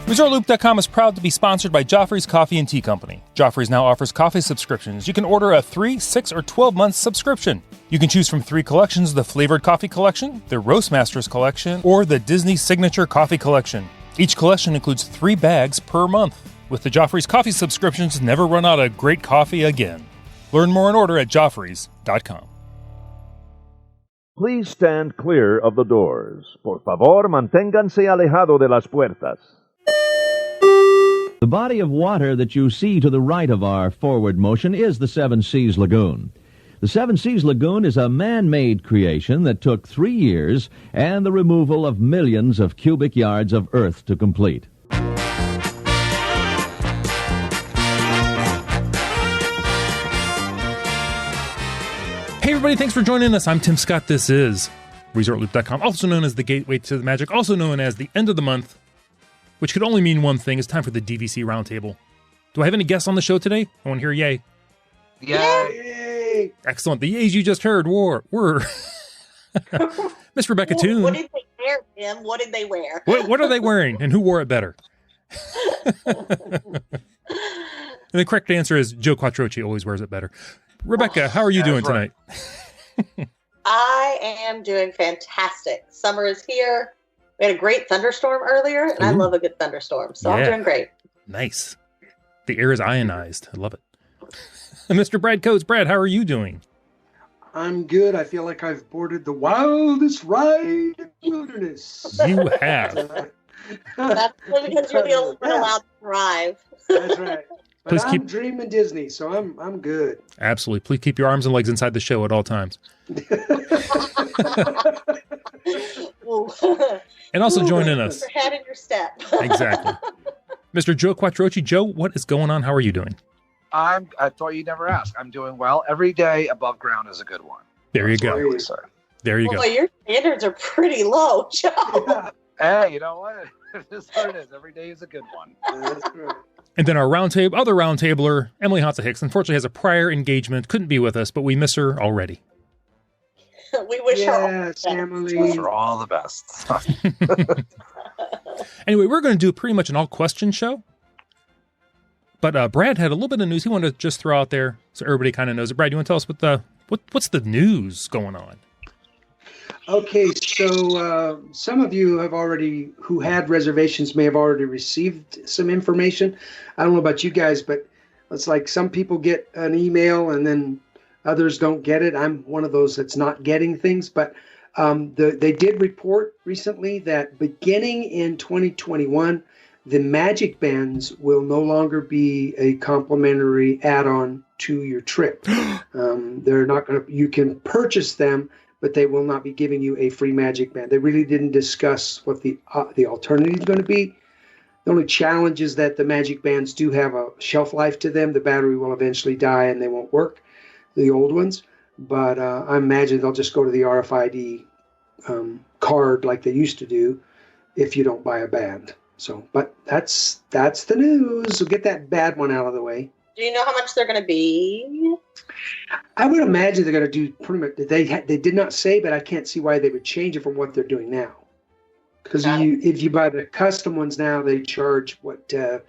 ResortLoop.com is proud to be sponsored by Joffrey's Coffee and Tea Company. Joffrey's now offers coffee subscriptions. You can order a 3, 6, or 12-month subscription. You can choose from 3 collections: the Flavored Coffee Collection, the Roastmasters Collection, or the Disney Signature Coffee Collection. Each collection includes 3 bags per month. With the Joffrey's Coffee subscriptions, never run out of great coffee again. Learn more and order at Joffreys.com. Please stand clear of the doors. Por favor, manténganse alejado de las puertas. The body of water that you see to the right of our forward motion is the Seven Seas Lagoon. The Seven Seas Lagoon is a man-made creation that took 3 years and the removal of millions of cubic yards of earth to complete. Hey everybody, thanks for joining us. I'm Tim Scott. This is ResortLoop.com, also known as the Gateway to the Magic, also known as the end of the month, which could only mean one thing. It's time for the DVC Roundtable. Do I have any guests on the show today? I want to hear yay. Yay! Excellent. The yays you just heard were Miss Rebecca Toon. What did they wear, Tim? What did they wear? What are they wearing, and who wore it better? And the correct answer is Joe Quattrochi always wears it better. Rebecca, how are you doing tonight? I am doing fantastic. Summer is here. We had a great thunderstorm earlier, and I love a good thunderstorm, so I'm doing great. Nice. The air is ionized. I love it. Mr. Brad Coates. Brad, how are you doing? I'm good. I feel like I've boarded the wildest ride in the wilderness. You have. That's because you're the only one allowed to drive. That's right. But Please I'm dreaming Disney, so I'm good. Absolutely. Please keep your arms and legs inside the show at all times. And also joining us. Your head in your step. Exactly. Mr. Joe Quattrochi. Joe, what is going on? How are you doing? I thought you'd never ask. I'm doing well. Every day above ground is a good one. There you go. There you go. Well, your standards are pretty low, Joe. Yeah. Hey, you know what? It is what it is. Every day is a good one. That's right. And then our other roundtabler, Emily Hansa Hicks, unfortunately has a prior engagement, couldn't be with us, but we miss her already. We wish her all the Yes, best. Emily. For all the best. Anyway, we're going to do pretty much an all-question show. But Brad had a little bit of news he wanted to just throw out there so everybody kind of knows it. Brad, you want to tell us what's the news going on? Okay, so some of you who had reservations may have already received some information. I don't know about you guys, but it's like some people get an email and then others don't get it. I'm one of those that's not getting things, but they did report recently that beginning in 2021, the Magic Bands will no longer be a complimentary add-on to your trip. They're not going to. You can purchase them, but they will not be giving you a free Magic Band. They really didn't discuss what the alternative is going to be. The only challenge is that the Magic Bands do have a shelf life to them. The battery will eventually die and they won't work, the old ones. But I imagine they'll just go to the RFID card like they used to do if you don't buy a band. So, but that's the news. So get that bad one out of the way. Do you know how much they're going to be? I would imagine they're going to do pretty much. They did not say, but I can't see why they would change it from what they're doing now. Because if you buy the custom ones now, they charge $10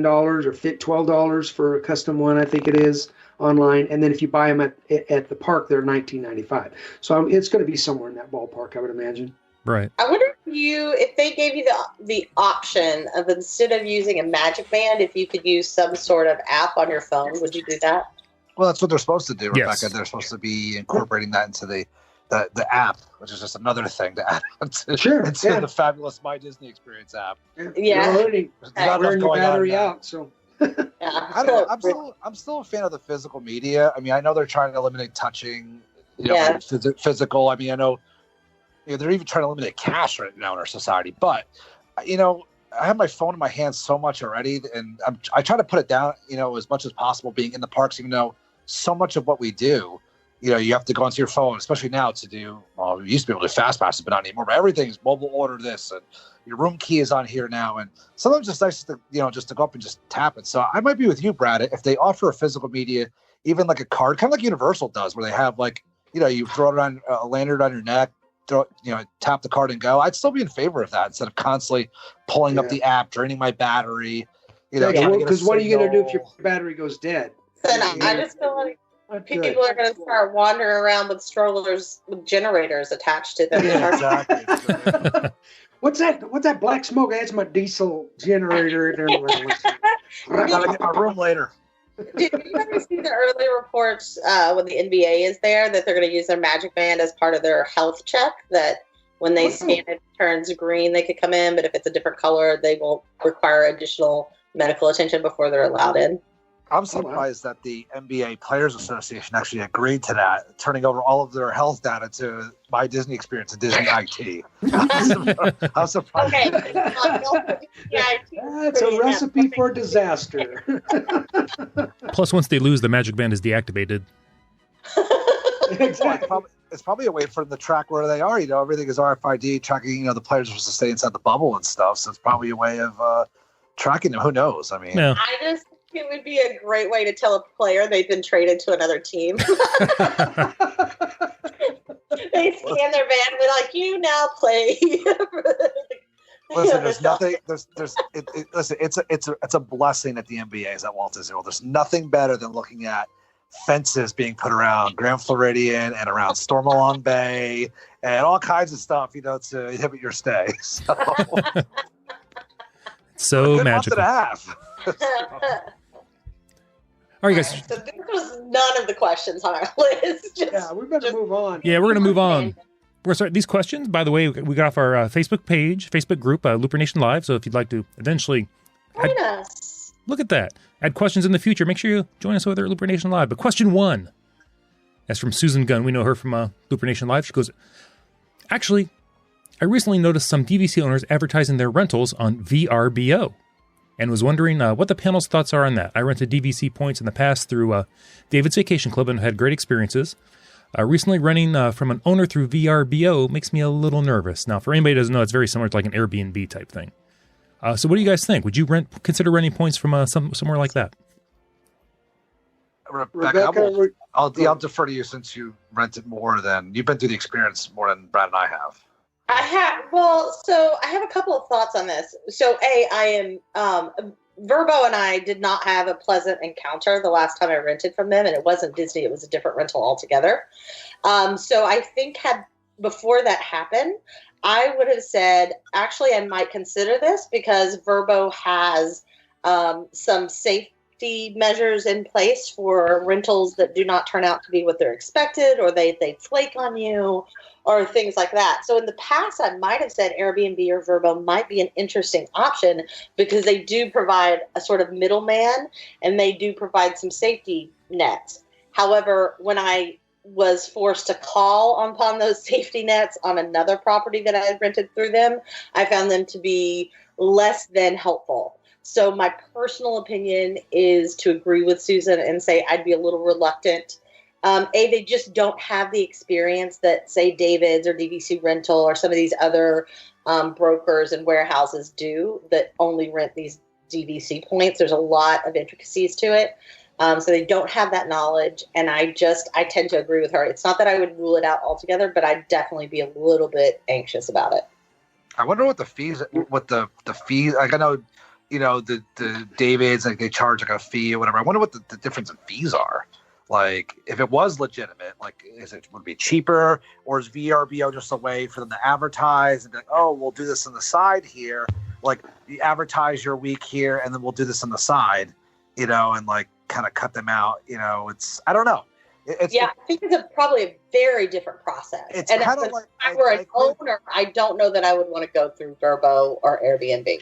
or $12 for a custom one, I think it is, online. And then if you buy them at the park, they're $19.95. So it's going to be somewhere in that ballpark, I would imagine. Right. I wonder if they gave you the option of, instead of using a Magic Band, if you could use some sort of app on your phone, would you do that? Well, that's what they're supposed to do, Rebecca. Yes. They're supposed to be incorporating that into the app, which is just another thing to add into the fabulous My Disney Experience app. Yeah. Already wearing your battery out, so. Yeah. I'm still a fan of the physical media. I mean, I know they're trying to eliminate touching, physical. I mean, I know, they're even trying to eliminate cash right now in our society. But, I have my phone in my hand so much already, and I try to put it down, as much as possible, being in the parks, even though so much of what we do, you have to go onto your phone, especially now to do, we used to be able to do fast passes, but not anymore. But everything's mobile order this, and your room key is on here now. And sometimes it's nice to, just to go up and just tap it. So I might be with you, Brad, if they offer a physical media, even like a card, kind of like Universal does, where they have you throw it on a lanyard on your neck, tap the card and go, I'd still be in favor of that instead of constantly pulling up the app, draining my battery. Because what are you going to do if your battery goes dead? Then I just feel like people are going to start wandering around with strollers with generators attached to them. Yeah, exactly. What's that black smoke? That's my diesel generator. I gotta get my room later. Did you ever see the early reports when the NBA is there that they're going to use their Magic Band as part of their health check? That when they scan it turns green, they could come in, but if it's a different color, they will require additional medical attention before they're allowed in. I'm surprised that the NBA Players Association actually agreed to that, turning over all of their health data to My Disney Experience and Disney IT. I'm surprised. Okay. That's a recipe for disaster. Plus, once they lose, the Magic Band is deactivated. Exactly. It's probably a way for them to track where they are. Everything is RFID tracking. The players are supposed to stay inside the bubble and stuff. So it's probably a way of tracking them. Who knows? I mean, yeah. I just think it would be a great way to tell a player they've been traded to another team. They scan their band and be like, "You now play." Listen, there's nothing. Listen, it's a blessing that the NBA is at Walt Disney World. There's nothing better than looking at fences being put around Grand Floridian and around Stormalong Bay and all kinds of stuff, to inhibit your stay. So good magical. Month and a half. All right, guys. So this was none of the questions on our list. We better move on. Yeah, we're going to move on. We're going to start these questions. By the way, we got off our Facebook group, Looper Nation Live. So if you'd like to eventually join us, look at that. Add questions in the future. Make sure you join us over there at Looper Nation Live. But question 1, that's from Susan Gunn. We know her from Looper Nation Live. She goes, actually, I recently noticed some DVC owners advertising their rentals on VRBO and was wondering what the panel's thoughts are on that. I rented DVC points in the past through David's Vacation Club and had great experiences. Recently renting from an owner through VRBO makes me a little nervous. Now, for anybody who doesn't know, it's very similar to like an Airbnb type thing. So what do you guys think? Would you consider renting points from somewhere like that? Rebecca, I'll defer to you since you rented more than you've been through the experience more than Brad and I have. So I have a couple of thoughts on this. So I am Verbo and I did not have a pleasant encounter the last time I rented from them, and it wasn't Disney; it was a different rental altogether. So I think before that happened, I would have said, actually, I might consider this because Verbo has some safety measures in place for rentals that do not turn out to be what they're expected, or they flake on you, or things like that. So in the past, I might have said Airbnb or Verbo might be an interesting option because they do provide a sort of middleman and they do provide some safety nets. However, when I was forced to call upon those safety nets on another property that I had rented through them, I found them to be less than helpful. So my personal opinion is to agree with Susan and say I'd be a little reluctant. They just don't have the experience that, say, David's or DVC Rental or some of these other brokers and warehouses do that only rent these DVC points. There's a lot of intricacies to it. So they don't have that knowledge, and I tend to agree with her. It's not that I would rule it out altogether, but I'd definitely be a little bit anxious about it. I wonder what the fees, like I know, the Davids, like they charge like a fee or whatever. I wonder what the difference in fees are. Like, if it was legitimate, like, would it be cheaper, or is VRBO just a way for them to advertise and be like, oh, we'll do this on the side here, like you advertise your week here, and then we'll do this on the side, and like kind of cut them out. It's I don't know. I think it's probably a very different process. It's and kind if of like I were an owner, I don't know that I would want to go through Verbo or Airbnb.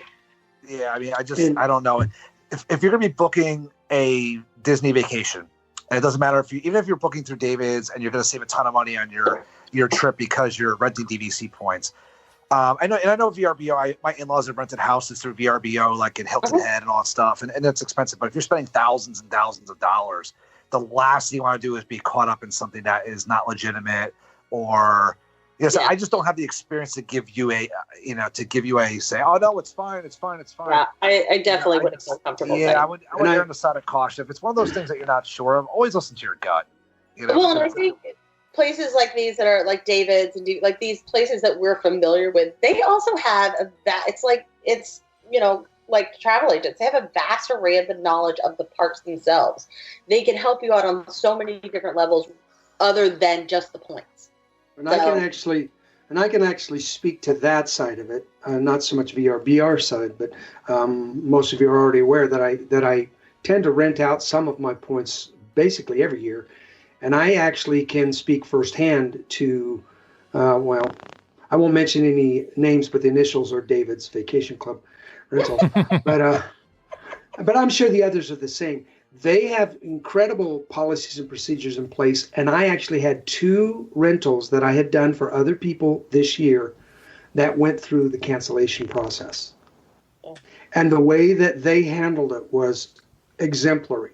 Yeah, I mean, I don't know. If you're gonna be booking a Disney vacation. And it doesn't matter even if you're booking through David's and you're going to save a ton of money on your trip because you're renting DVC points. I know VRBO. My in-laws have rented houses through VRBO, like in Hilton Head and all that stuff, and it's expensive. But if you're spending thousands and thousands of dollars, the last thing you want to do is be caught up in something that is not legitimate or. So I just don't have the experience to give you a say, oh no, it's fine. Yeah, I definitely wouldn't feel comfortable. Yeah, I would err on the side of caution. If it's one of those things that you're not sure of, always listen to your gut. Well, and I think places like these that are like David's and like these places that we're familiar with, they also have it's like travel agents. They have a vast array of the knowledge of the parks themselves. They can help you out on so many different levels other than just the points. And I can actually speak to that side of it, not so much VRBR side, but most of you are already aware that I tend to rent out some of my points basically every year, and I actually can speak firsthand to, I won't mention any names, but the initials are David's Vacation Club Rentals, but I'm sure the others are the same. They have incredible policies and procedures in place, and I actually had 2 rentals that I had done for other people this year that went through the cancellation process. And the way that they handled it was exemplary.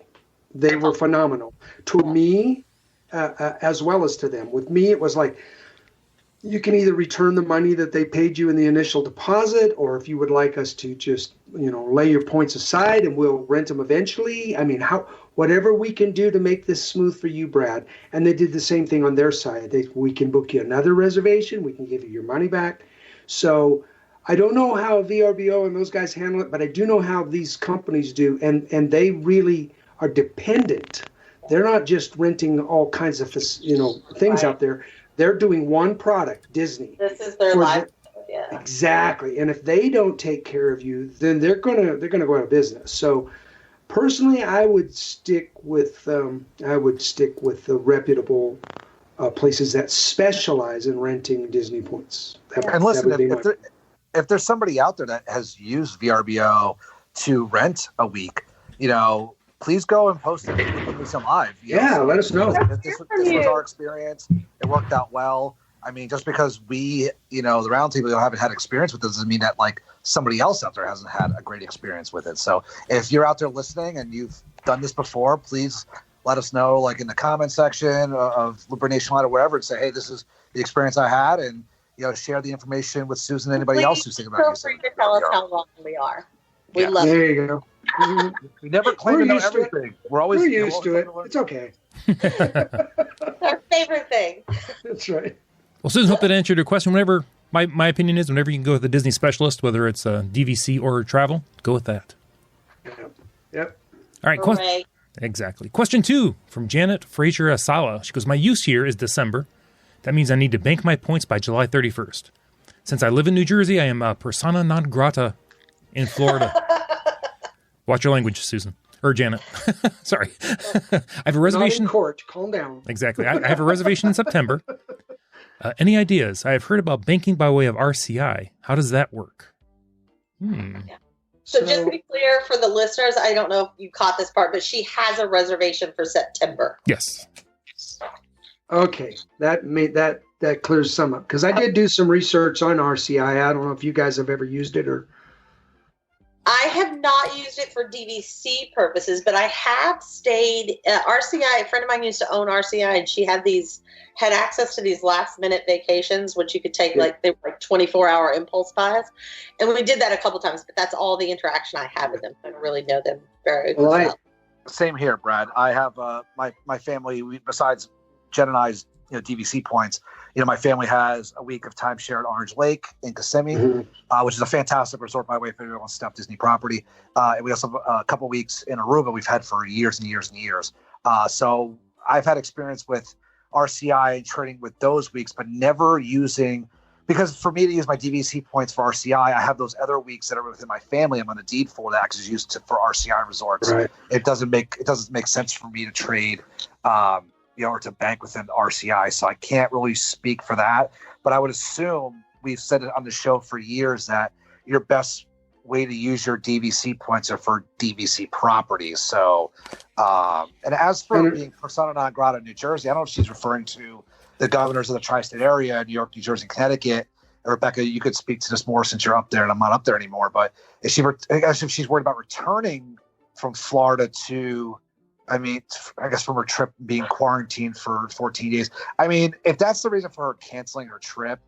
They were phenomenal. To me, as well as to them. With me, it was like, you can either return the money that they paid you in the initial deposit, or if you would like us to just, lay your points aside and we'll rent them eventually. I mean, whatever we can do to make this smooth for you, Brad. And they did the same thing on their side. We can book you another reservation. We can give you your money back. So I don't know how VRBO and those guys handle it, but I do know how these companies do. And they really are dependent. They're not just renting all kinds of, things out there. They're doing one product, Disney. This is their life. Yeah. Exactly. And if they don't take care of you, then they're gonna go out of business. So personally, I would stick with the reputable places that specialize in renting Disney points. And listen, if there's somebody out there that has used VRBO to rent a week, please go and post it with some live. Let us know. This was our experience. It worked out well. I mean, just because we, the Roundtable haven't had experience with this doesn't mean that like somebody else out there hasn't had a great experience with it. So if you're out there listening and you've done this before, please let us know, like in the comment section of Liberation Live or wherever, and say, hey, this is the experience I had, and share the information with Susan and anybody else who's thinking about it. Feel free to tell us how long we are. We love there it. you go. We never claim to know everything. We're used to it. It's okay. It's our favorite thing. That's right. Well, Susan, hope that answered your question. Whenever my opinion is, whenever you can go with a Disney specialist, whether it's DVC or travel, go with that. Yep. All right. Exactly. Question 2 from Janet Frazier Asala. She goes, my use year is December. That means I need to bank my points by July 31st. Since I live in New Jersey, I am a persona non grata in Florida. Watch your language, Susan. Or Janet. Sorry. I have a reservation. Not in court. Calm down. Exactly. I have a reservation in September. Any ideas? I have heard about banking by way of RCI. How does that work? So just to be clear for the listeners, I don't know if you caught this part, but she has a reservation for September. Yes. Okay. That clears some up. Because I did do some research on RCI. I don't know if you guys have ever used it or... I have not used it for DVC purposes, but I have stayed RCI. A friend of mine used to own RCI, and she had access to these last minute vacations, which you could take they were like 24-hour impulse buys, and we did that a couple times. But that's all the interaction I have with them. I don't really know them very well. Same here, Brad. I have my family. Besides Jen and I's DVC points. My family has a week of timeshare at Orange Lake in Kissimmee, which is a fantastic resort, by the way, if anyone wants to stop Disney property. And we also have a couple weeks in Aruba we've had for years and years and years. So I've had experience with RCI and trading with those weeks, but never using, because for me to use my DVC points for RCI, I have those other weeks that are within my family. I'm on a deed for that because it's used for RCI resorts. Right. It doesn't make sense for me to trade, or to bank within RCI. So I can't really speak for that, but I would assume, we've said it on the show for years, that your best way to use your DVC points are for DVC properties. So, and as for being persona non grata in New Jersey, I don't know if she's referring to the governors of the tri-state area, New York, New Jersey, and Connecticut. And Rebecca, you could speak to this more since you're up there and I'm not up there anymore, but if she's worried about returning from Florida to, I guess from her trip being quarantined for 14 days. If that's the reason for her canceling her trip,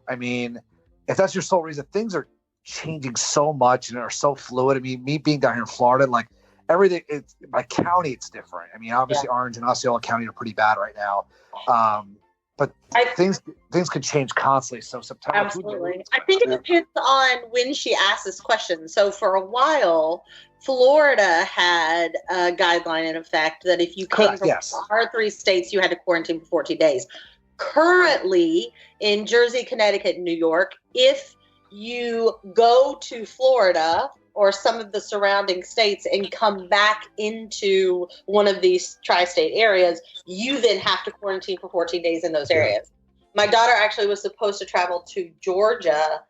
if that's your sole reason, things are changing so much and are so fluid. Me being down here in Florida, like everything, by county, it's different. Obviously Orange and Osceola County are pretty bad right now. but things could change constantly. So September. Absolutely. I think it depends on when she asked this question. So for a while, Florida had a guideline in effect that if you came from our 3 states, you had to quarantine for 14 days. Currently, in Jersey, Connecticut, and New York, if you go to Florida or some of the surrounding states and come back into one of these tri-state areas, you then have to quarantine for 14 days in those areas. My daughter actually was supposed to travel to Georgia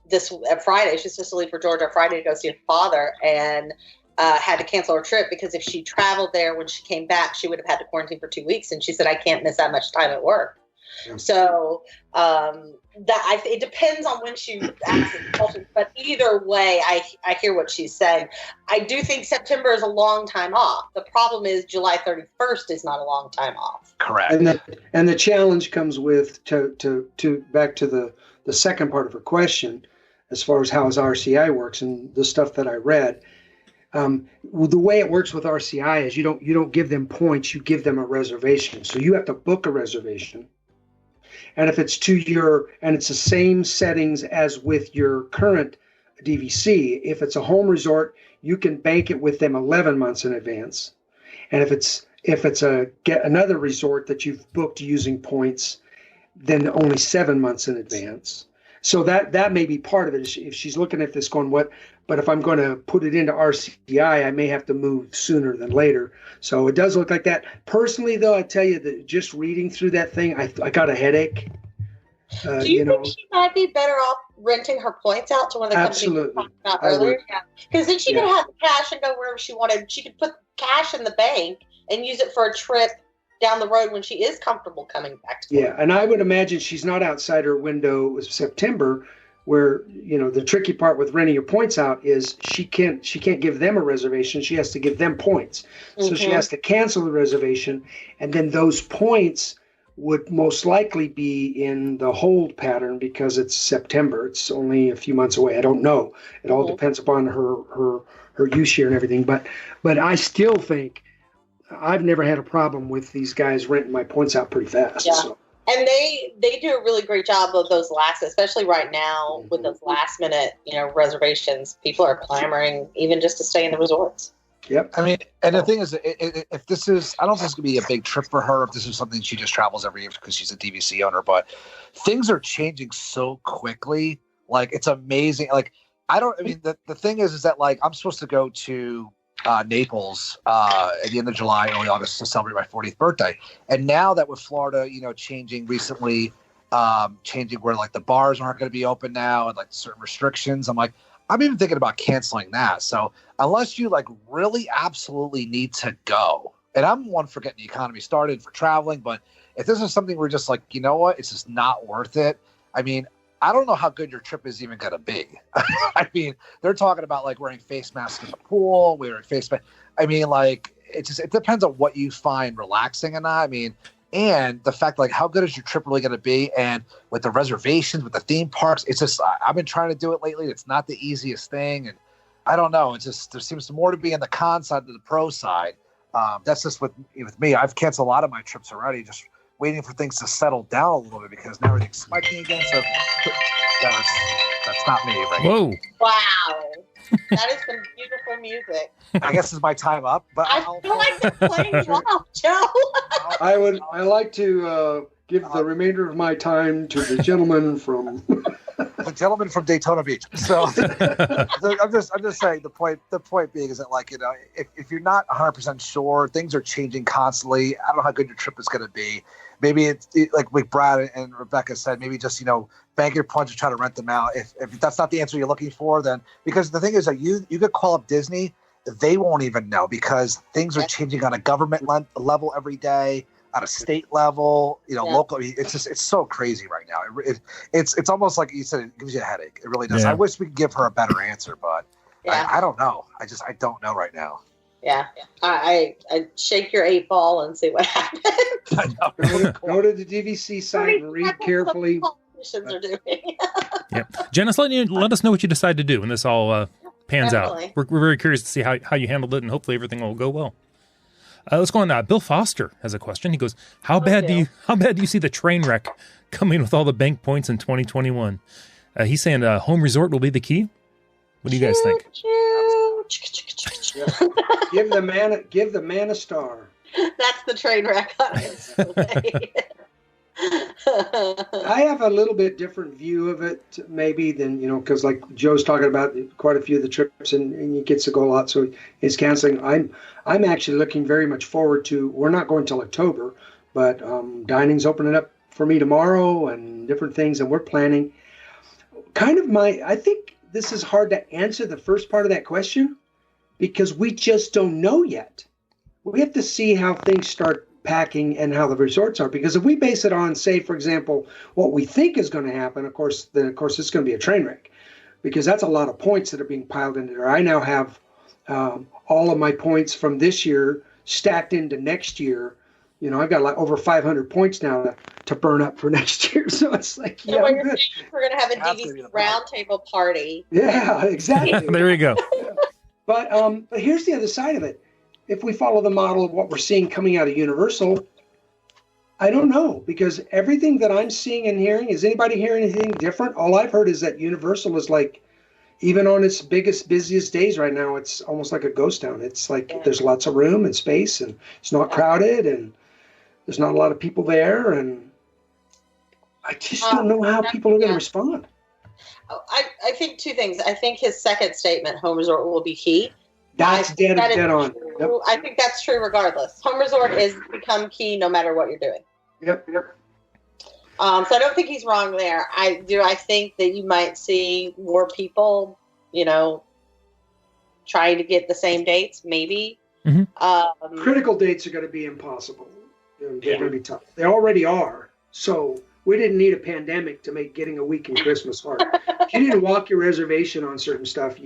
this Friday. She's supposed to leave for Georgia Friday to go see her father, and had to cancel her trip because if she traveled there when she came back, she would have had to quarantine for 2 weeks. And she said, I can't miss that much time at work. Yeah. So it depends on when she asks the question. But either way, I hear what she's saying. I do think September is a long time off. The problem is July 31st is not a long time off. Correct. And the challenge comes with to back to the second part of her question, as far as how his RCI works and the stuff that I read. The way it works with RCI is you don't give them points, you give them a reservation. So you have to book a reservation. And if it's and it's the same settings as with your current DVC, if it's a home resort, you can bank it with them 11 months in advance. And if it's another resort that you've booked using points, then only 7 months in advance. So that may be part of it. If she's looking at this going, but if I'm going to put it into RCI, I may have to move sooner than later. So it does look like that. Personally, though, I tell you that just reading through that thing, I got a headache. Do you think she might be better off renting her points out to one of the companies we talked about earlier? Yeah. Because then she could have the cash and go wherever she wanted. She could put cash in the bank and use it for a trip down the road when she is comfortable coming back to work. And I would imagine she's not outside her window of September, where the tricky part with renting your points out is she can't give them a reservation. She has to give them points. So she has to cancel the reservation, and then those points would most likely be in the hold pattern because it's September. It's only a few months away. I don't know. It all depends upon her use year and everything. But I still think I've never had a problem with these guys renting my points out pretty fast. Yeah. So. And they do a really great job of those especially right now with those last minute, reservations. People are clamoring even just to stay in the resorts. Yep. I mean, and the thing is, if this is, I don't think it's going to be a big trip for her if this is something she just travels every year because she's a DVC owner, but things are changing so quickly. Like, it's amazing. Like, the thing is that, like, I'm supposed to go to Naples at the end of July, early August to celebrate my 40th birthday. And now that with Florida, changing recently, changing where like the bars aren't going to be open now and like certain restrictions, I'm even thinking about canceling that. So unless you like really absolutely need to go, and I'm one for getting the economy started for traveling, but if this is something we're just like, you know what, it's just not worth it. I mean, I don't know how good your trip is even going to be. I mean, they're talking about like wearing face masks in the pool, wearing face masks. I mean, like, it depends on what you find relaxing and not. I mean, and the fact, like, how good is your trip really going to be? And with the reservations, with the theme parks, it's just, I've been trying to do it lately. It's not the easiest thing. And I don't know. It's just, there seems more to be on the con side than the pro side. That's just with me. I've canceled a lot of my trips already, just waiting for things to settle down a little bit because now everything's spiking again. So that's not me. Right? Whoa. Wow. That is some beautiful music. I guess it's my time up. But I feel like they're playing you off, Joe. I like to give the remainder of my time to the gentleman from Daytona Beach. So I'm just saying the point being is that, like, if you're not 100% sure, things are changing constantly. I don't know how good your trip is going to be. Maybe it's like Brad and Rebecca said, maybe just, bank your points and try to rent them out. If that's not the answer you're looking for, then, because the thing is that you could call up Disney, they won't even know because things are changing on a government level every day, at a state level, local. I mean, it's so crazy right now. It's almost like you said, it gives you a headache. It really does. Yeah. I wish we could give her a better answer, but I don't know. I don't know right now. Yeah, I shake your 8 ball and see what happens. Go to the DVC site and read carefully. Are doing. Yep. Janice, let us know what you decide to do when this all pans out. We're very curious to see how you handled it, and hopefully everything will go well. Let's go on. Bill Foster has a question. He goes, how bad do you see the train wreck coming with all the bank points in 2021? He's saying home resort will be the key. What do you guys think? Give the man a star. That's the train wreck. I have a little bit different view of it, maybe than because like Joe's talking about quite a few of the trips, and he gets to go a lot, so he's canceling. I'm actually looking very much forward to. We're not going till October, but dining's opening up for me tomorrow, and different things, and we're planning. I think this is hard to answer the first part of that question because we just don't know yet. We have to see how things start packing and how the resorts are, because if we base it on, say, for example, what we think is going to happen, of course it's going to be a train wreck, because that's a lot of points that are being piled into there. I now have all of my points from this year stacked into next year. I've got like over 500 points now to burn up for next year. So it's like, so we're going to have a DVC Roundtable party. Yeah, exactly. There we go. Yeah. But here's the other side of it. If we follow the model of what we're seeing coming out of Universal, I don't know, because everything that I'm seeing and hearing, is anybody hearing anything different? All I've heard is that Universal is like, even on its busiest days right now, it's almost like a ghost town. It's like there's lots of room and space, and it's not crowded, and there's not a lot of people there, and I just don't know how people are going to respond. I think two things. I think his second statement, home resort will be key. That's dead on. Yep. I think that's true regardless. Home resort is become key no matter what you're doing. Yep. So I don't think he's wrong there. I think that you might see more people, trying to get the same dates, maybe. Mm-hmm. Critical dates are going to be impossible. They're going to be tough. They already are. So we didn't need a pandemic to make getting a week in Christmas hard. If you didn't walk your reservation on certain stuff,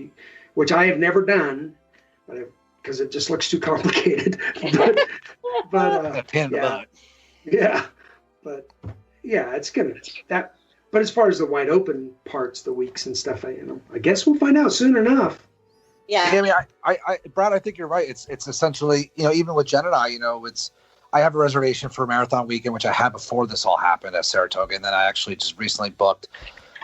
which I have never done, because it just looks too complicated. But it's gonna that. But as far as the wide open parts, the weeks and stuff, I guess we'll find out soon enough. Yeah. I mean, Brad, I think you're right. It's essentially, even with Jen and I have a reservation for Marathon Weekend, which I had before this all happened at Saratoga, and then I actually just recently booked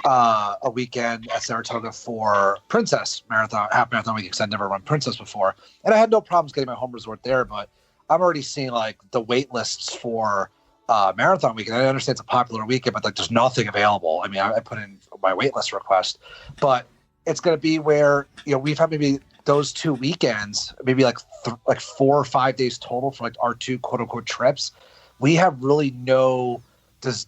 a weekend at Saratoga for Princess Half Marathon Weekend, because I'd never run Princess before, and I had no problems getting my home resort there. But I'm already seeing like the wait lists for Marathon Weekend. I understand it's a popular weekend, but like there's nothing available. I mean, I put in my wait list request, but it's going to be where we've had maybe those 2 weekends, maybe like 4 or 5 days total for like our 2 quote unquote trips. We have really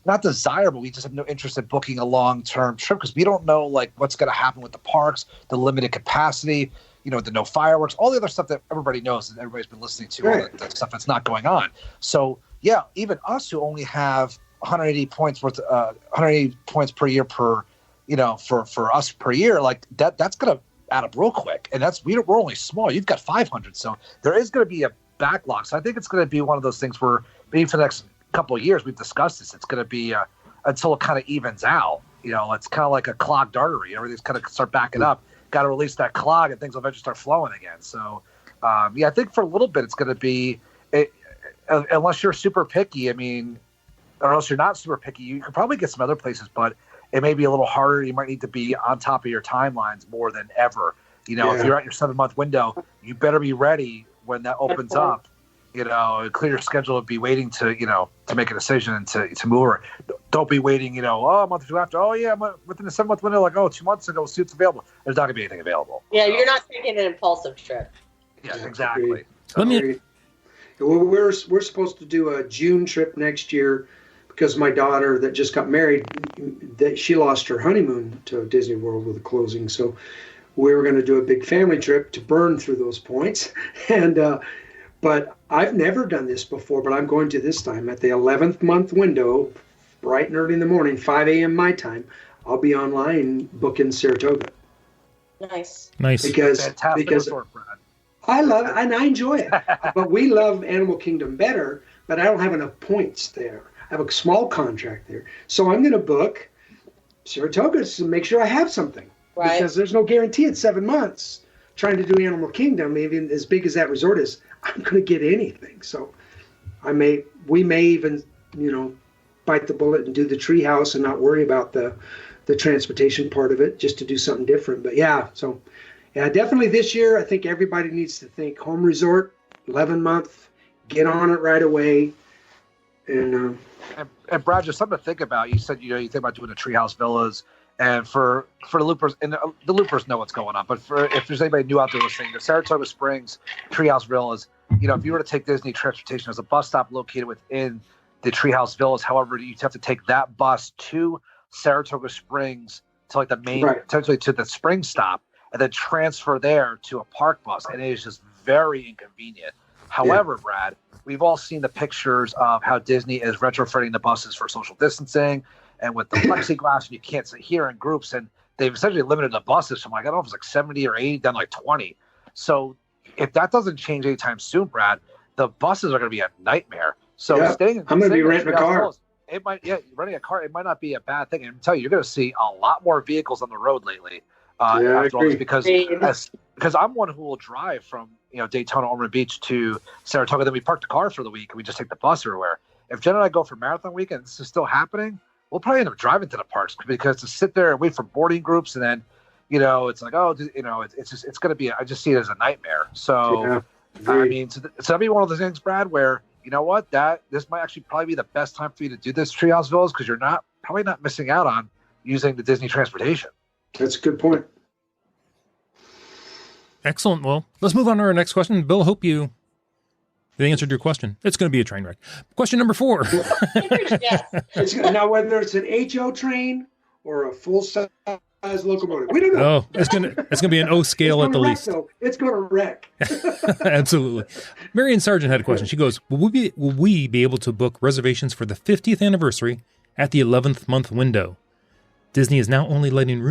not desire, but we just have no interest in booking a long-term trip because we don't know like what's going to happen with the parks, the limited capacity, the no fireworks, all the other stuff that everybody knows and everybody's been listening to, all the stuff that's not going on. So yeah, even us who only have 180 points per year for us per year, like that's going to add up real quick. And we're only small. You've got 500. So there is going to be a backlog. So I think it's going to be one of those things where maybe for the next couple of years, we've discussed this, it's going to be until it kind of evens out. It's kind of like a clogged artery. Everything's kind of start backing up. Got to release that clog, and things will eventually start flowing again. So, I think for a little bit, it's going to be, unless you're super picky. I mean, or else you're not super picky. You can probably get some other places, but it may be a little harder. You might need to be on top of your timelines more than ever. If you're at your 7-month window, you better be ready when that opens up. Clear your schedule and be waiting to make a decision and to move over. Don't be waiting, a month or two after. Oh yeah, I'm within the 7-month window. Like, 2 months ago, suits available. There's not gonna be anything available. Yeah, you're not taking an impulsive trip. Yeah, exactly. We're supposed to do a June trip next year because my daughter that just got married, she lost her honeymoon to Disney World with the closing. So we were going to do a big family trip to burn through those points, but I've never done this before, but I'm going to this time. At the 11th month window, bright and early in the morning, 5 a.m. my time, I'll be online booking Saratoga. Nice. Because resort, Brad. I love it, and I enjoy it. But we love Animal Kingdom better, but I don't have enough points there. I have a small contract there. So I'm going to book Saratoga to make sure I have something. Right. Because there's no guarantee at 7 months. trying to do Animal Kingdom, even as big as that resort is, I'm going to get anything. So we may even, bite the bullet and do the treehouse and not worry about the transportation part of it, just to do something different. But definitely this year, I think everybody needs to think home resort, 11-month, get on it right away. And Brad, just something to think about. You said, you think about doing the treehouse villas, and for the loopers, and the loopers know what's going on. But if there's anybody new out there listening, the Saratoga Springs treehouse villas, if you were to take Disney transportation, there's a bus stop located within the treehouse villas. However, you have to take that bus to Saratoga Springs to like the main, potentially to the spring stop, and then transfer there to a park bus, and it is just very inconvenient. However, Brad, we've all seen the pictures of how Disney is retrofitting the buses for social distancing and with the plexiglass, and you can't sit here in groups. And they've essentially limited the buses from I don't know if it's like 70 or 80 down to like 20. So if that doesn't change anytime soon, Brad, the buses are going to be a nightmare. So I'm going to be renting a car. Renting a car, it might not be a bad thing. And I'm telling you, you're going to see a lot more vehicles on the road lately. After all this, because I'm one who will drive from Daytona, Ormond Beach to Saratoga. Then we park the car for the week and we just take the bus everywhere. If Jen and I go for marathon weekend, this is still happening, we'll probably end up driving to the parks, because to sit there and wait for boarding groups and then it's like it's going to be. I just see it as a nightmare. So I mean, so that'd be one of those things, Brad, where this might actually probably be the best time for you to do this treehouse villas, because you're probably not missing out on using the Disney transportation. That's a good point. Excellent. Well, let's move on to our next question. Bill, hope you answered your question. It's going to be a train wreck. Question number 4. Yes. Now, whether it's an HO train or a full-size locomotive, we don't know. Oh, it's going to be an O scale at the least. It's going to wreck. Absolutely. Marion Sargent had a question. She goes, will we be able to book reservations for the 50th anniversary at the 11th month window? Disney is now only letting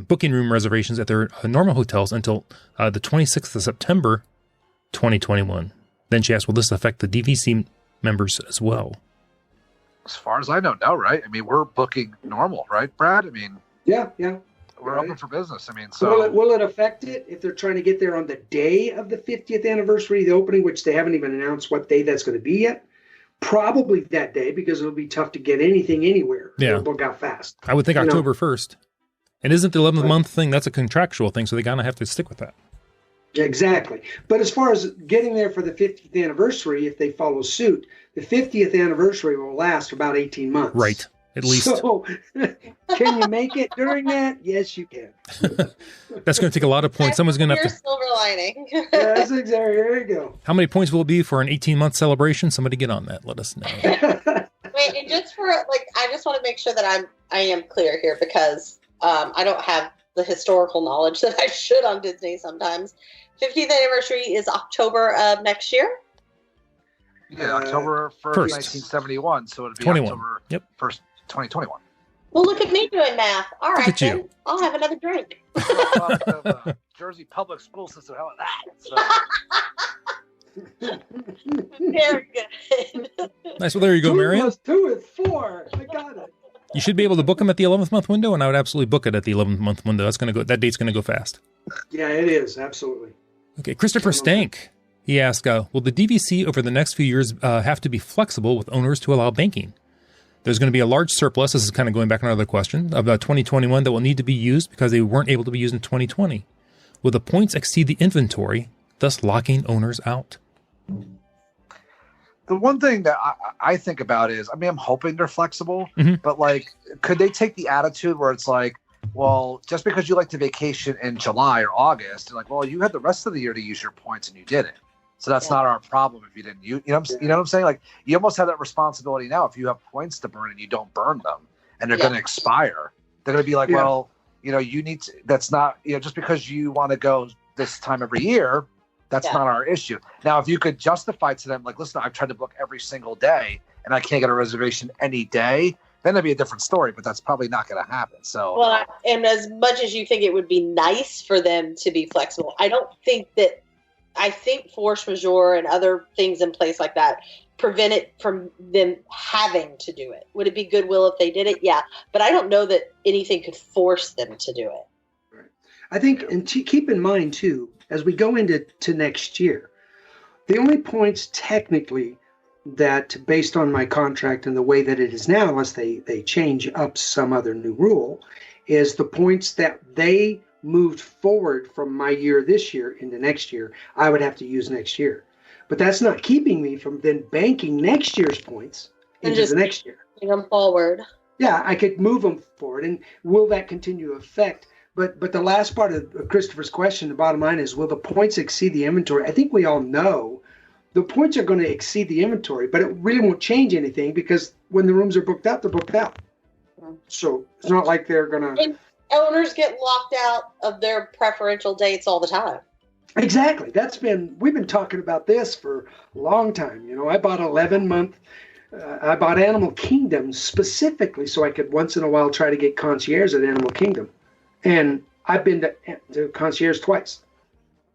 booking room reservations at their normal hotels until the 26th of September, 2021. Then she asked, will this affect the DVC members as well? As far as I know, no, right? I mean, we're booking normal, right, Brad? I mean, yeah. We're open for business. I mean, so will it affect it if they're trying to get there on the day of the 50th anniversary of the opening, which they haven't even announced what day that's going to be yet? Probably that day, because it'll be tough to get anything anywhere. Yeah. It'll book out fast. I would think October 1st. And isn't the 11th month thing, that's a contractual thing, so they kind of have to stick with that. Exactly. But as far as getting there for the 50th anniversary, if they follow suit, the 50th anniversary will last about 18 months. Right. At least. So, can you make it during that? Yes, you can. That's going to take a lot of points. Someone's going to have to. Silver lining. That's exactly. There you go. How many points will it be for an 18-month celebration? Somebody get on that. Let us know. Wait, and just for I just want to make sure that I am clear here, because I don't have the historical knowledge that I should on Disney sometimes. 50th anniversary is October of next year. Yeah, October 1st, 1971. So it'll be 21. October 1st, 2021. Well, look at me doing math. All right, then. You. I'll have another drink. Jersey public school system. How about that? Very good. Nice. Well, there you go, Marion. 2 + 2 is 4. I got it. You should be able to book them at the 11th month window, and I would absolutely book it at the 11th month window. That date's going to go fast. Yeah, it is. Absolutely. Okay, Christopher Stank. He asked, will the DVC over the next few years have to be flexible with owners to allow banking? There's going to be a large surplus, this is kind of going back on another question, of 2021 that will need to be used because they weren't able to be used in 2020. Will the points exceed the inventory, thus locking owners out? The one thing that I think about is, I'm hoping they're flexible, but could they take the attitude where it's like, well, just because you like to vacation in July or August, well, you had the rest of the year to use your points and you didn't. So that's not our problem if you didn't. You know what I'm saying? You almost have that responsibility now. If you have points to burn and you don't burn them, and they're going to expire, they're going to be like, well, you need to. That's not just because you want to go this time every year. That's not our issue. Now, if you could justify to them, listen, I've tried to book every single day and I can't get a reservation any day, then it'd be a different story. But that's probably not going to happen. So, well, and as much as you think it would be nice for them to be flexible, I think force majeure and other things in place like that prevent it from them having to do it. Would it be goodwill if they did it? Yeah. But I don't know that anything could force them to do it. Right. I think, and keep in mind too, as we go into next year, the only points technically that, based on my contract and the way that it is now, unless they change up some other new rule, is the points that they moved forward from my year this year into next year, I would have to use next year. But that's not keeping me from then banking next year's points into the next year. Them forward. Yeah, I could move them forward. And will that continue to affect? But the last part of Christopher's question, the bottom line is, will the points exceed the inventory? I think we all know the points are going to exceed the inventory, but it really won't change anything because when the rooms are booked out, they're booked out. So it's not like they're going to... And owners get locked out of their preferential dates all the time. Exactly. We've been talking about this for a long time. You know, I bought 11-month... I bought Animal Kingdom specifically so I could once in a while try to get concierge at Animal Kingdom. And I've been to concierge twice.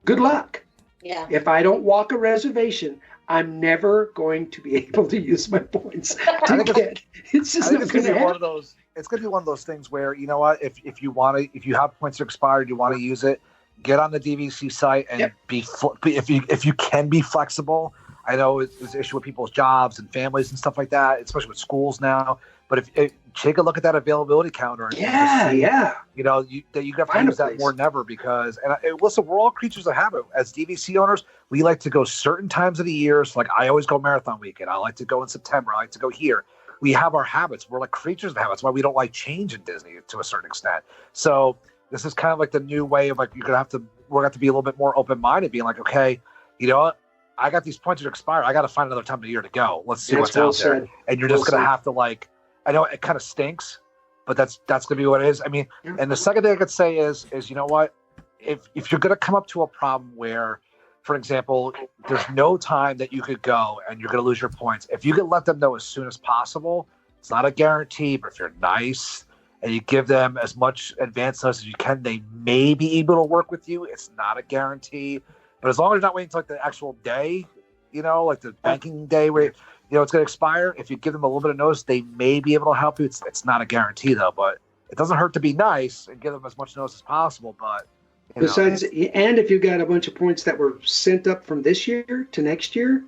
Good luck. Yeah. If I don't walk a reservation, I'm never going to be able to use my points to get. It's just not going to happen. It's going to be one of those things where, you know what, if you have points that expired, you want to use it, get on the DVC site and if you can be flexible. I know it's an issue with people's jobs and families and stuff like that, especially with schools now. But if take a look at that availability counter, and you know, you have to use that more than ever because. And listen, we're all creatures of habit. As DVC owners, we like to go certain times of the year. So like I always go marathon weekend. I like to go in September. I like to go here. We have our habits. We're like creatures of habits. That's why we don't like change in Disney to a certain extent. So this is kind of like the new way of like we're gonna have to be a little bit more open minded, being like, okay, you know what? I got these points that expire. I got to find another time of the year to go. Let's see what's out there. And you're just going to have to like, I know it kind of stinks, but that's going to be what it is. I mean, and the second thing I could say is, you know what, if you're going to come up to a problem where, for example, there's no time that you could go and you're going to lose your points. If you can let them know as soon as possible, it's not a guarantee, but if you're nice and you give them as much advance notice as you can, they may be able to work with you. It's not a guarantee. But as long as you're not waiting until like the actual day, you know, like the banking day where, you know, it's going to expire, if you give them a little bit of notice, they may be able to help you. It's not a guarantee, though, but it doesn't hurt to be nice and give them as much notice as possible. But besides, and if you got a bunch of points that were sent up from this year to next year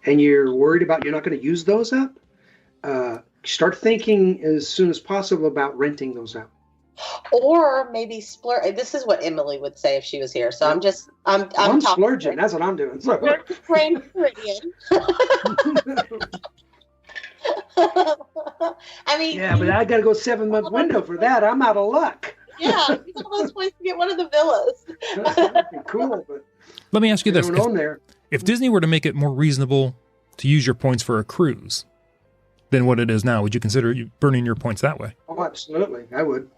and you're worried about you're not going to use those up, start thinking as soon as possible about renting those out. Or maybe splurge. This is what Emily would say if she was here. So I'm splurging. That's what I'm doing. So. Grand Floridian. I mean, yeah, but I got to go 7-month window for that. I'm out of luck. Yeah, use all those points to get one of the villas. That'd be cool. But let me ask you this: if Disney were to make it more reasonable to use your points for a cruise than what it is now, would you consider burning your points that way? Oh, absolutely, I would.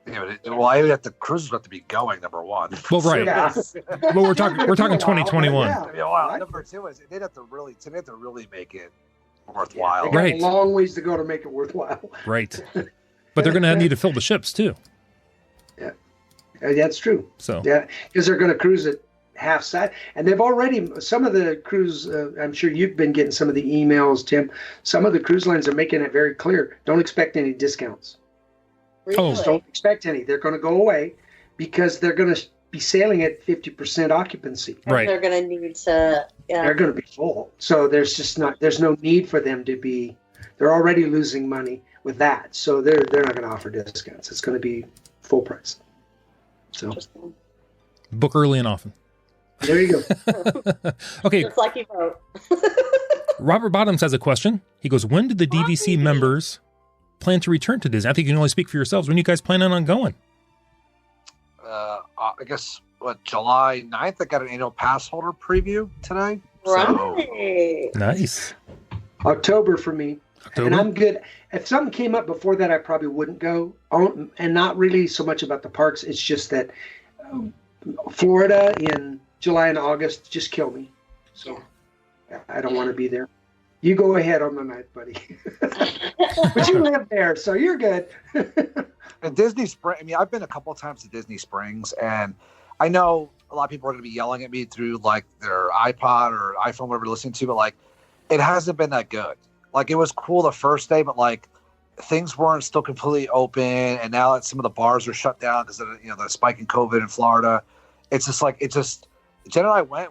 Yeah, but I have the cruises have to be going, number one. Well, right. Yeah. But we're talking 2021. Yeah, number two is they'd have to really make it worthwhile. They got a long ways to go to make it worthwhile. Right. But they're going to need to fill the ships too. Yeah, that's true. So yeah, because they're going to cruise at half size, and they've already some of the cruise. I'm sure you've been getting some of the emails, Tim. Some of the cruise lines are making it very clear: don't expect any discounts. Really? Don't expect any. They're going to go away because they're going to be sailing at 50% occupancy. Right. They're going to need to. Yeah. They're going to be full. So there's no need for them to be. They're already losing money with that. So they're not going to offer discounts. It's going to be full price. So book early and often. There you go. Okay. Just like you wrote. Robert Bottoms has a question. He goes, when did the DVC members plan to return to Disney? I think you can only speak for yourselves. When are you guys planning on going? I guess, July 9th? I got an annual pass holder preview today. Right. So. Nice. October for me. October? And I'm good. If something came up before that, I probably wouldn't go. And not really so much about the parks. It's just that Florida in July and August just kill me. So I don't want to be there. You go ahead on the night, buddy. But you live there, so you're good. And Disney Springs, I mean, I've been a couple of times to Disney Springs, and I know a lot of people are going to be yelling at me through, like, their iPod or iPhone, whatever they're listening to, but, like, it hasn't been that good. Like, it was cool the first day, but, like, things weren't still completely open, and now that some of the bars are shut down because of the spike in COVID in Florida, it's just like Jen and I went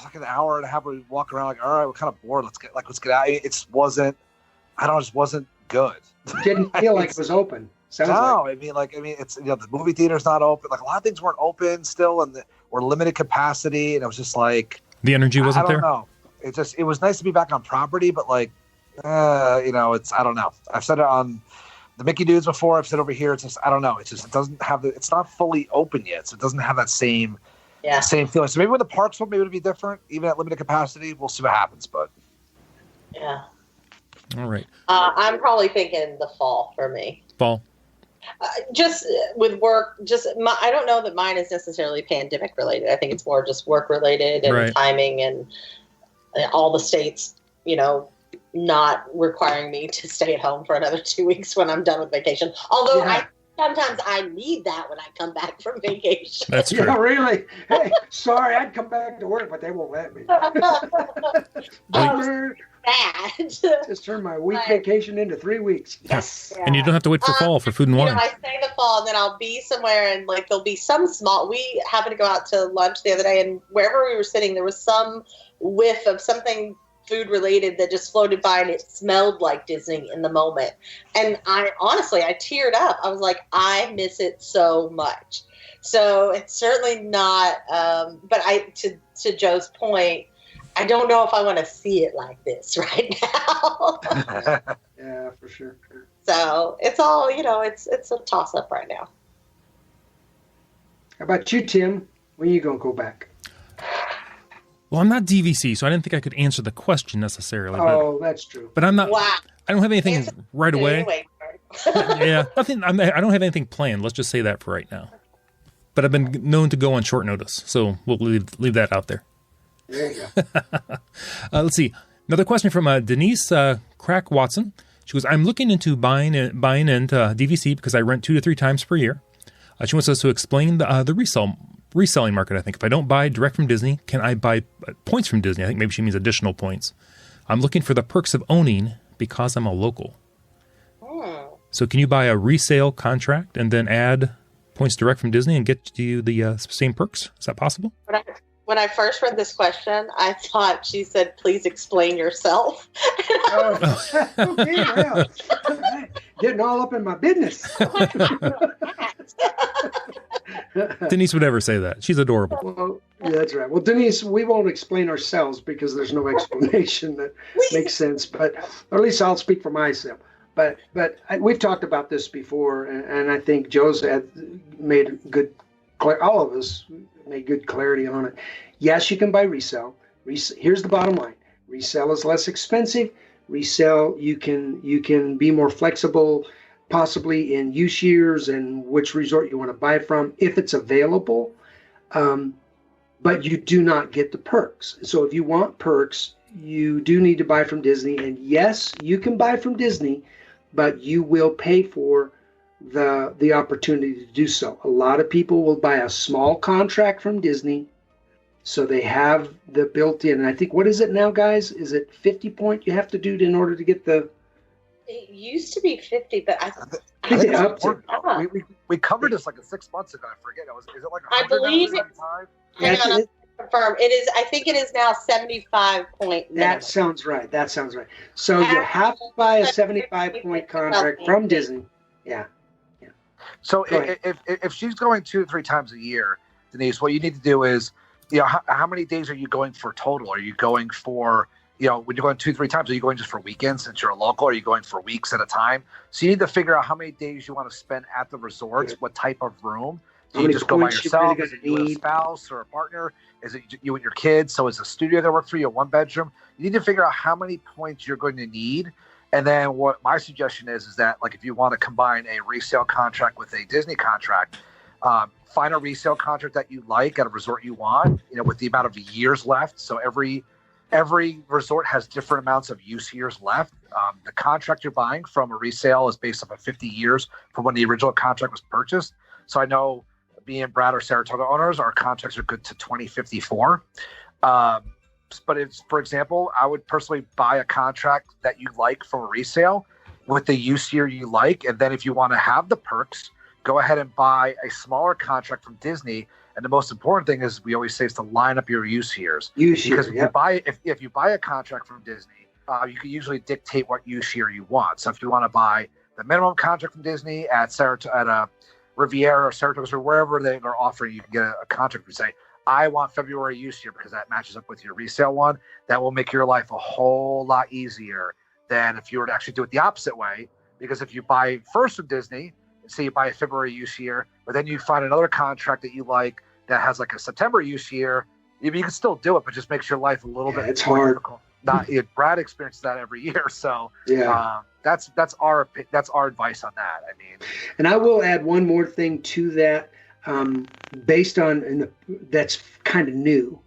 like an hour and a half. We walk around like, all right, we're kind of bored. Let's get out. It wasn't. I don't know. It just wasn't good. Didn't feel like it was open. Sounds no, like. I mean, it's the movie theater's not open. Like a lot of things weren't open still, and were limited capacity, and it was just like the energy wasn't there. I don't know. It was nice to be back on property, but like, it's I don't know. I've said it on the Mickey Dudes before. I've said over here. It's just I don't know. It doesn't have it's not fully open yet, so it doesn't have that same feeling. So maybe when the parks open, maybe it'll be different, even at limited capacity. We'll see what happens, but yeah. All right. I'm probably thinking the fall for me. Fall. Just with work, I don't know that mine is necessarily pandemic related. I think it's more just work related and timing and all the states, not requiring me to stay at home for another 2 weeks when I'm done with vacation. Although sometimes I need that when I come back from vacation. That's true. Yeah, really? Hey, sorry, I'd come back to work, but they won't let me. Just turn my week vacation into 3 weeks. Yes. Yeah. And you don't have to wait for fall for food and wine. I say the fall, and then I'll be somewhere, and like there'll be some small. We happened to go out to lunch the other day, and wherever we were sitting, there was some whiff of something food related that just floated by, and it smelled like Disney in the moment. And I teared up. I was like, I miss it so much. So it's certainly not. But to Joe's point, I don't know if I want to see it like this right now. Yeah, for sure. So it's all, it's a toss up right now. How about you, Tim? When are you going to go back? Well, I'm not DVC, so I didn't think I could answer the question necessarily. Oh, that's true. But I'm not. Wow. I don't have anything right away. Anyway. Yeah, nothing. I don't have anything planned. Let's just say that for right now. But I've been known to go on short notice, so we'll leave that out there. There you go. Let's see. Another question from Denise Crack Watson. She goes, I'm looking into buying into DVC because I rent 2 to 3 times per year. She wants us to explain the reselling market. I think if I don't buy direct from Disney, can I buy points from Disney? I think maybe she means additional points. I'm looking for the perks of owning because I'm a local. So can you buy a resale contract and then add points direct from Disney and get you the same perks? Is that possible? When I first read this question, I thought she said, please explain yourself. Okay, well, getting all up in my business. Denise would never say that. She's adorable. Well, yeah, that's right. Well, Denise, we won't explain ourselves because there's no explanation that makes sense. But or at least I'll speak for myself. But we've talked about this before, and I think Joe's made good. All of us made good clarity on it. Yes, you can buy resale. Here's the bottom line: resale is less expensive. Resale, you can be more flexible, possibly in use years and which resort you want to buy from if it's available. But you do not get the perks. So if you want perks, you do need to buy from Disney. And yes, you can buy from Disney, but you will pay for the opportunity to do so. A lot of people will buy a small contract from Disney, so they have the built-in. And I think, what is it now, guys? Is it 50 point you have to do in order to get the? It used to be 50, but I think up to, we covered this like 6 months ago. I forget. Is it like 100? I believe it. Hang on, I'll confirm. It is. I think it is now 75 point. That sounds right. So you have to buy a 75 point contract from Disney. Yeah. So if she's going 2 to 3 times a year, Denise, what you need to do is, how many days are you going for total? Are you going for, when you're going 2 to 3 times, are you going just for weekends since you're a local? Or are you going for weeks at a time? So you need to figure out how many days you want to spend at the resorts, what type of room. Do you just go by yourself? Is it you and a spouse or a partner? Is it you and your kids? So is a studio going to work for you, a 1-bedroom? You need to figure out how many points you're going to need. And then what my suggestion is that, like, if you want to combine a resale contract with a Disney contract, find a resale contract that you like at a resort you want, with the amount of years left. So every resort has different amounts of use years left. The contract you're buying from a resale is based off of 50 years from when the original contract was purchased. So I know me and Brad are Saratoga owners. Our contracts are good to 2054. But for example, I would personally buy a contract that you like from a resale. with the use year you like. And then if you want to have the perks, go ahead and buy a smaller contract from Disney. And the most important thing is we always say is to line up your use years. Because if you buy a contract from Disney, you can usually dictate what use year you want. So if you want to buy the minimum contract from Disney at Riviera or Saratoga or wherever they are offering, you can get a contract. You say, I want February use year because that matches up with your resale one. That will make your life a whole lot easier than if you were to actually do it the opposite way. Because if you buy first from Disney, say you buy a February use year, but then you find another contract that you like that has like a September use year, you can still do it, but just makes your life a little bit it's more hard. difficult. Brad experiences that every year, so Yeah. that's our advice on that. I mean, And I will add one more thing to that, based on that's kind of new.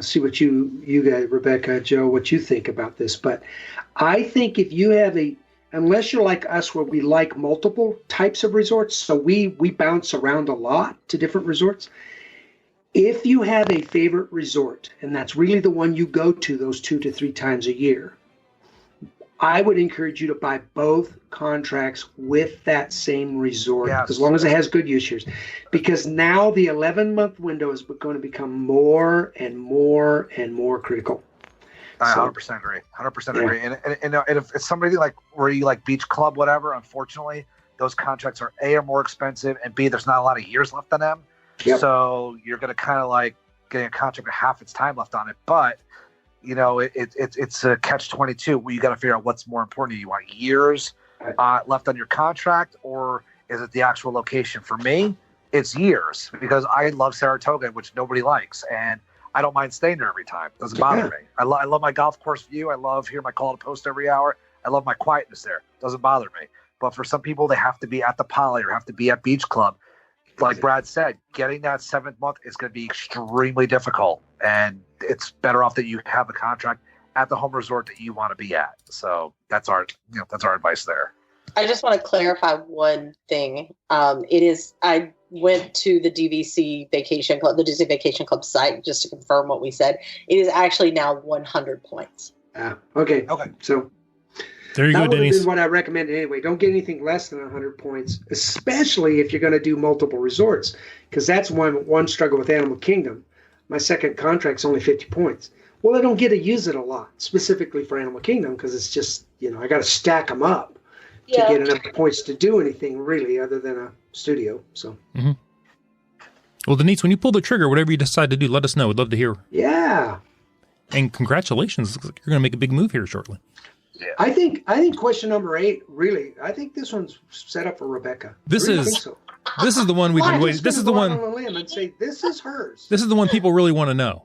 See what you guys, Rebecca, Joe, what you think about this. But I think if you have unless you're like us where we like multiple types of resorts, so we bounce around a lot to different resorts. If you have a favorite resort, and that's really the one you go to those 2 to 3 times a year, I would encourage you to buy both contracts with that same resort, as long as it has good use years. Because now the 11-month window is going to become more and more and more critical. I 100% agree. 100% agree. And if it's somebody like where you like beach club, whatever, unfortunately, those contracts are A, are more expensive, and B, there's not a lot of years left on them. Yep. So you're going to kind of like getting a contract with half its time left on it. But, it's a catch-22 where you got to figure out what's more important. Do you want years left on your contract, or is it the actual location? For me, it's years, because I love Saratoga, which nobody likes. And I don't mind staying there every time. It doesn't bother me. I love my golf course view. I love hearing my call to post every hour. I love my quietness there. It doesn't bother me. But for some people, they have to be at the Poly or have to be at Beach Club. Like Brad said, getting that 7th month is going to be extremely difficult. And it's better off that you have a contract at the home resort that you want to be at. So that's our advice there. I just want to clarify one thing. I went to the DVC Vacation Club, the Disney Vacation Club site, just to confirm what we said. It is actually now 100 points. Okay. So there you go, that would have Denise. been what I recommended anyway. Don't get anything less than 100 points, especially if you're going to do multiple resorts, because that's one struggle with Animal Kingdom. My second contract's only 50 points. Well, I don't get to use it a lot, specifically for Animal Kingdom, because it's just, I got to stack them up to get enough points to do anything really other than a studio. So, Well, Denise, when you pull the trigger, whatever you decide to do, let us know. We'd love to hear. Yeah. And congratulations. Looks like you're going to make a big move here shortly. Yeah. I think question number 8, really, I think this one's set up for Rebecca. This is the one we've been waiting. This is the one. On a limb and say this is hers. This is the one people really want to know.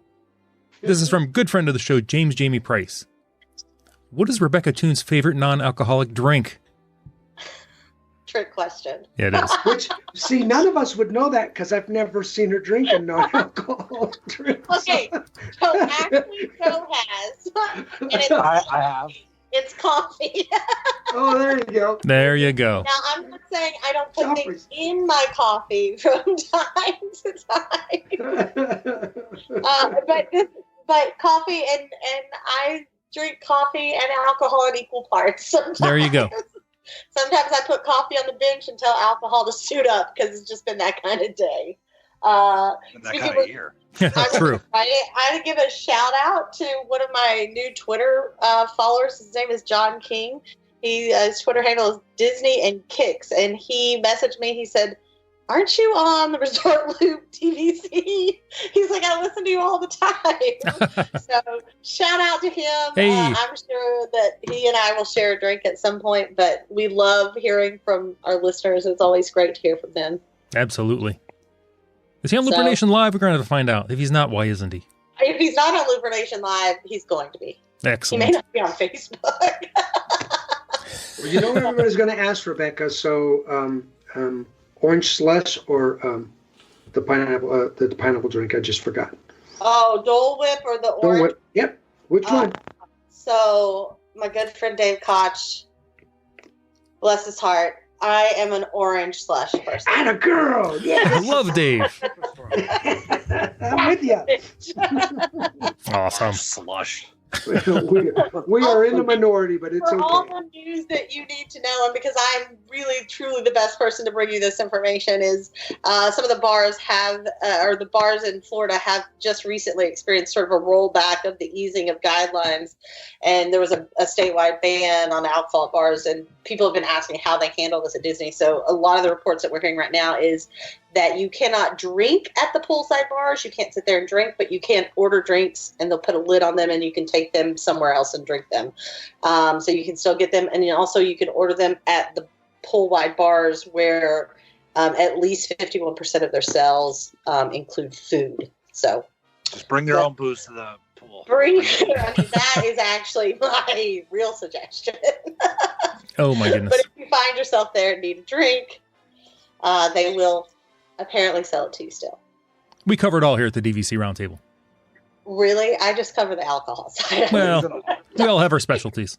This is from good friend of the show, James Jamie Price. What is Rebecca Toon's favorite non-alcoholic drink? Trick question. Yeah, it is. Which, see, none of us would know that because I've never seen her drink a non-alcoholic drink. Okay, so actually Joe has. And I have. It's coffee. Oh, there you go. There you go. Now, I'm not saying I don't put things in my coffee from time to time. But coffee and I drink coffee and alcohol in equal parts. Sometimes. There you go. Sometimes I put coffee on the bench and tell alcohol to suit up because it's just been that kind of day. That kind of year. Yeah, that's true. I give a shout out to one of my new Twitter followers. His name is John King. His Twitter handle is Disney and Kicks, and he messaged me. He said, "Aren't you on the Resort Loop DVC?" He's like, "I listen to you all the time." So shout out to him. Hey. I'm sure that he and I will share a drink at some point, but we love hearing from our listeners. It's always great to hear from them. Absolutely. Is he on Looper Nation Live? We're going to have to find out. If he's not, why isn't he? If he's not on Looper Nation Live, he's going to be. Excellent. He may not be on Facebook. Well, you know what everybody's going to ask, Rebecca? So, orange slush or the pineapple drink? I just forgot. Oh, Dole Whip or the orange? Dole Whip. Yep. Which one? So, my good friend Dave Koch, bless his heart, I am an orange slush person. And a girl. Yes. I love Dave. I'm with you. Awesome. Slush. we are in the minority, but it's for all okay. the news that you need to know, and because I'm really, truly the best person to bring you this information, is some of the bars or the bars in Florida have just recently experienced sort of a rollback of the easing of guidelines, and there was a statewide ban on alcohol at bars, and people have been asking how they handle this at Disney. So a lot of the reports that we're hearing right now is that you cannot drink at the poolside bars. You can't sit there and drink, but you can order drinks, and they'll put a lid on them, and you can take them somewhere else and drink them. So you can still get them, and also you can order them at the pool-wide bars where at least 51% of their sales include food. So just bring your own booze to the pool. That is actually my real suggestion. Oh my goodness. But if you find yourself there and need a drink, they will apparently sell it to you still. We covered all here at the DVC Roundtable. Really? I just cover the alcohol side. Well, we all have our specialties.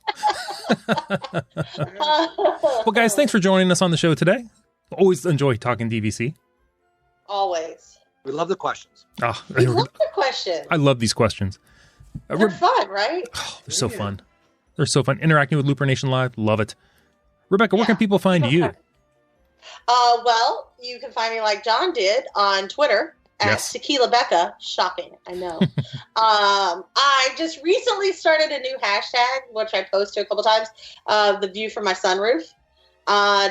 Well, guys, thanks for joining us on the show today. Always enjoy talking DVC. Always. We love the questions. Oh, We love the questions. I love these questions. They're fun, right? Oh, they're so fun. They're so fun. Interacting with Looper Nation Live. Love it. Rebecca, where can people find you? Well, you can find me like John did on Twitter at Tequila Becca. Shocking, I know. I just recently started a new hashtag, which I post to a couple times, the view from my sunroof.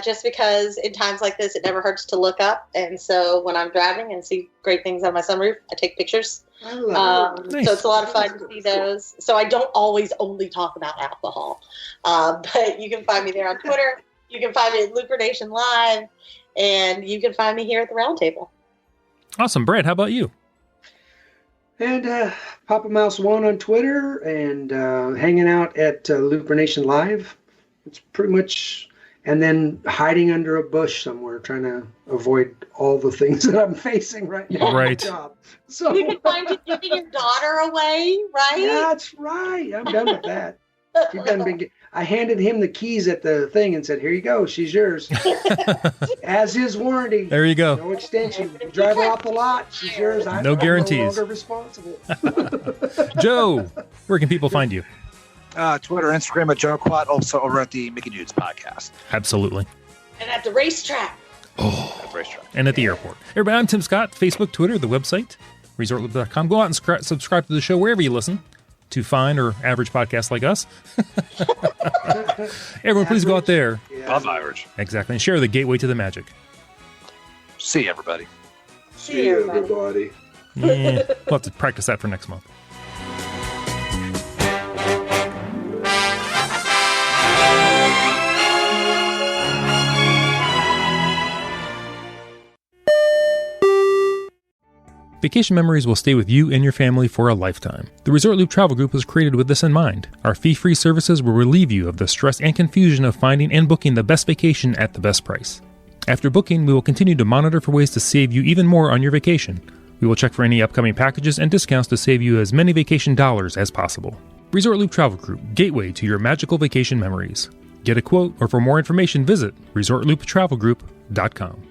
Just because in times like this, it never hurts to look up. And so when I'm driving and see great things on my sunroof, I take pictures. Nice. So it's a lot of fun to see those. So I don't always only talk about alcohol. But you can find me there on Twitter. You can find me at Looper Nation Live. And you can find me here at the Roundtable. Awesome. Brad, how about you? And Papa Mouse 1 on Twitter and hanging out at Looper Nation Live. It's pretty much, and then hiding under a bush somewhere, trying to avoid all the things that I'm facing right now. Right. So You can find you giving your daughter away, right? That's right. I'm done with that. She doesn't been. I handed him the keys at the thing and said, "Here you go. She's yours." As is warranty. There you go. No extension. You drive her off the lot. She's yours. No guarantees. I'm no longer responsible. Joe, where can people find you? Twitter, Instagram at Joe Quat, also over at the Mickey Dudes podcast. Absolutely. And at the racetrack. Oh, At the racetrack. and at the airport. Everybody, I'm Tim Scott. Facebook, Twitter, the website, ResortLoop.com. Go out and subscribe to the show wherever you listen to fine or average podcasts like us. Everyone, please go out there. Above average. Exactly. And share the gateway to the magic. See you, everybody. See you, everybody. We'll have to practice that for next month. Vacation memories will stay with you and your family for a lifetime. The Resort Loop Travel Group was created with this in mind. Our fee-free services will relieve you of the stress and confusion of finding and booking the best vacation at the best price. After booking, we will continue to monitor for ways to save you even more on your vacation. We will check for any upcoming packages and discounts to save you as many vacation dollars as possible. Resort Loop Travel Group, gateway to your magical vacation memories. Get a quote, or for more information, visit ResortLoopTravelGroup.com.